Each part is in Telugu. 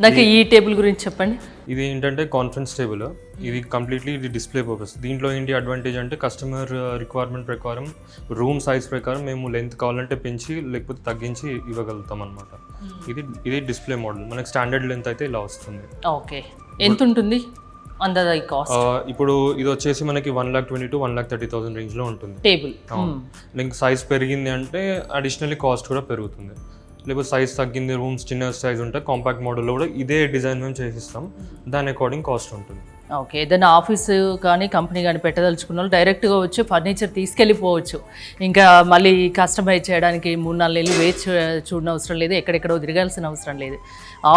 నాకు ఈ టేబుల్ గురించి చెప్పండి. ఇది ఏంటంటే కాన్ఫరెన్స్ టేబుల్. ఇది కంప్లీట్లీ ఇది డిస్ప్లే పర్పస్. దీంట్లో ఏంటి అడ్వాంటేజ్ అంటే కస్టమర్ రిక్వైర్మెంట్ ప్రకారం రూమ్ సైజ్ ప్రకారం మేము లెంత్ కావాలంటే పెంచి లేకపోతే తగ్గించి ఇవ్వగలుగుతాం అనమాట. ఇది డిస్ప్లే మోడల్. మనకి స్టాండర్డ్ లెంత్ అయితే ఇలా వస్తుంది. ఓకే, ఎంత ఉంటుంది అందాజ ఈ కాస్ట్? ఇప్పుడు ఇది వచ్చేసి మనకి 1,20,000 to 1,30,000 రేంజ్ లో ఉంటుంది టేబుల్. ఇంకా సైజ్ పెరిగింది అంటే అడిషనల్లీ కాస్ట్ కూడా పెరుగుతుంది. లేకపోతే సైజ్ తగ్గింది, రూమ్స్ చిన్న సైజ్ ఉంటే కాంపాక్ట్ మోడల్లో కూడా ఇదే డిజైన్ మేము చేసిస్తాం. దాని అకార్డింగ్ కాస్ట్ ఉంటుంది. ఓకే, ఏదైనా ఆఫీసు కానీ కంపెనీ కానీ పెట్టదలుచుకున్న వాళ్ళు డైరెక్ట్గా వచ్చి ఫర్నిచర్ తీసుకెళ్ళిపోవచ్చు. ఇంకా మళ్ళీ కస్టమైజ్ చేయడానికి 3-4 నెలలు వేచి చూడని అవసరం లేదు, ఎక్కడెక్కడో తిరగాల్సిన అవసరం లేదు.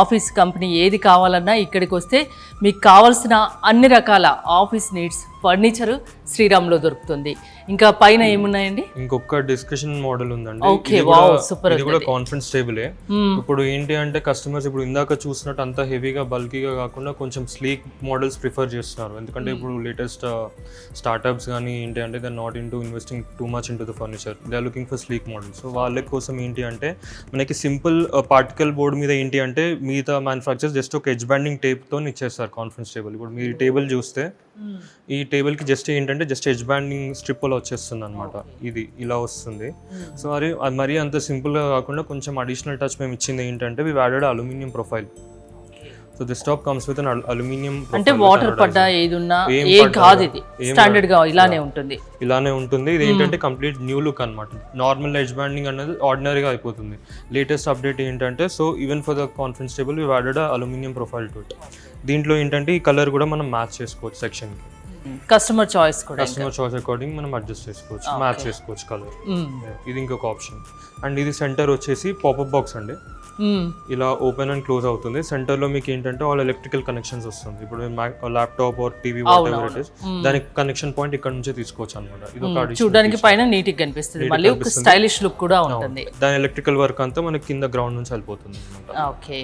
ఆఫీస్ కంపెనీ ఏది కావాలన్నా ఇక్కడికి వస్తే మీకు కావాల్సిన అన్ని రకాల ఆఫీస్ నీడ్స్ ఫర్నిచర్ శ్రీరామ్లో దొరుకుతుంది. ఇంకా పైన ఏమున్నాయండి? ఇంకొక డిస్కషన్ మోడల్ ఉందండి. Okay, wow, super. ఇది కూడా కాన్ఫరెన్స్ టేబులే. ఇప్పుడు ఏంటి అంటే కస్టమర్స్ ఇప్పుడు ఇందాక చూసినట్టు అంత హెవీగా బల్కీగా కాకుండా కొంచెం స్లీక్ మోడల్స్ ప్రిఫర్ చేస్తున్నారు. ఎందుకంటే ఇప్పుడు లేటెస్ట్ స్టార్ట్అప్స్ కానీ ఏంటి అంటే they not into investing too much into the furniture, they are looking for sleek models. So వాళ్ళ కోసం ఏంటి అంటే మనకి సింపుల్ పార్టికల్ బోర్డ్ మీద ఏంటి అంటే మిగతా మ్యానుఫ్యాక్చర్స్ జస్ట్ ఒక ఎడ్జ్ బ్యాండింగ్ టేప్తో ఇచ్చేస్తారు కాన్ఫరెన్స్ టేబుల్. ఇప్పుడు మీరు టేబుల్ చూస్తే ఈ టేబుల్కి జస్ట్ ఏంటంటే జస్ట్ ఎడ్జ్ బ్యాండింగ్ స్ట్రిప్ అలా వచ్చేస్తుంది అనమాట. ఇది ఇలా వస్తుంది. సో మరీ అంత సింపుల్గా కాకుండా కొంచెం అడిషనల్ టచ్ మేము ఇచ్చింది ఏంటంటే we added aluminium profile. So this top comes with an aluminium. అంటే వాటర్ పడ్డా ఏదున్నా ఏం కాదు, ఇది స్టాండర్డ్ గా ఇలానే ఉంటుంది. ఇది ఏంటంటే కంప్లీట్ న్యూ లుక్ అనమాట. నార్మల్ ఎడ్జ్ బ్యాండింగ్ అనేది ఆర్డినరీగా అయిపోతుంది. లేటెస్ట్ అప్డేట్ ఏంటంటే so even for the conference table we added aluminium profile to it. దీంట్లో ఏంటంటే ఈ కలర్ కూడా మనం మ్యాచ్ చేసుకోవచ్చు సెక్షన్కి. కస్టమర్ చాయిస్ అకార్డింగ్ మనం అడ్జస్ట్ చేసుకోవచ్చు, మ్యాచ్ చేసుకోవచ్చు కలర్. ఇది ఇంకొక ఆప్షన్. అండ్ ఇది సెంటర్ వచ్చేసి పాపప్ బాక్స్ అండి. ఇలా ఓపెన్ అండ్ క్లోజ్ అవుతుంది. సెంటర్ లో మీకు ఏంటంటే ఆల్ ఎలక్ట్రికల్ కనెక్షన్స్ వస్తుంది. ఇప్పుడు laptop or TV what ever it is దానికి కనెక్షన్ పాయింట్ ఇక్కడ నుంచి తీసుకోవచ్చు అనమాట. ఇది ఒక చూడడానికి పైన నీట్ గా కనిపిస్తుంది, మళ్ళీ ఒక స్టైలిష్ లుక్ కూడా ఉంటుంది. దాని ఎలక్ట్రికల్ వర్క్ అంతా మనకి కింద గ్రౌండ్ నుంచి వెళ్ళిపోతుంది అనమాట. ఓకే.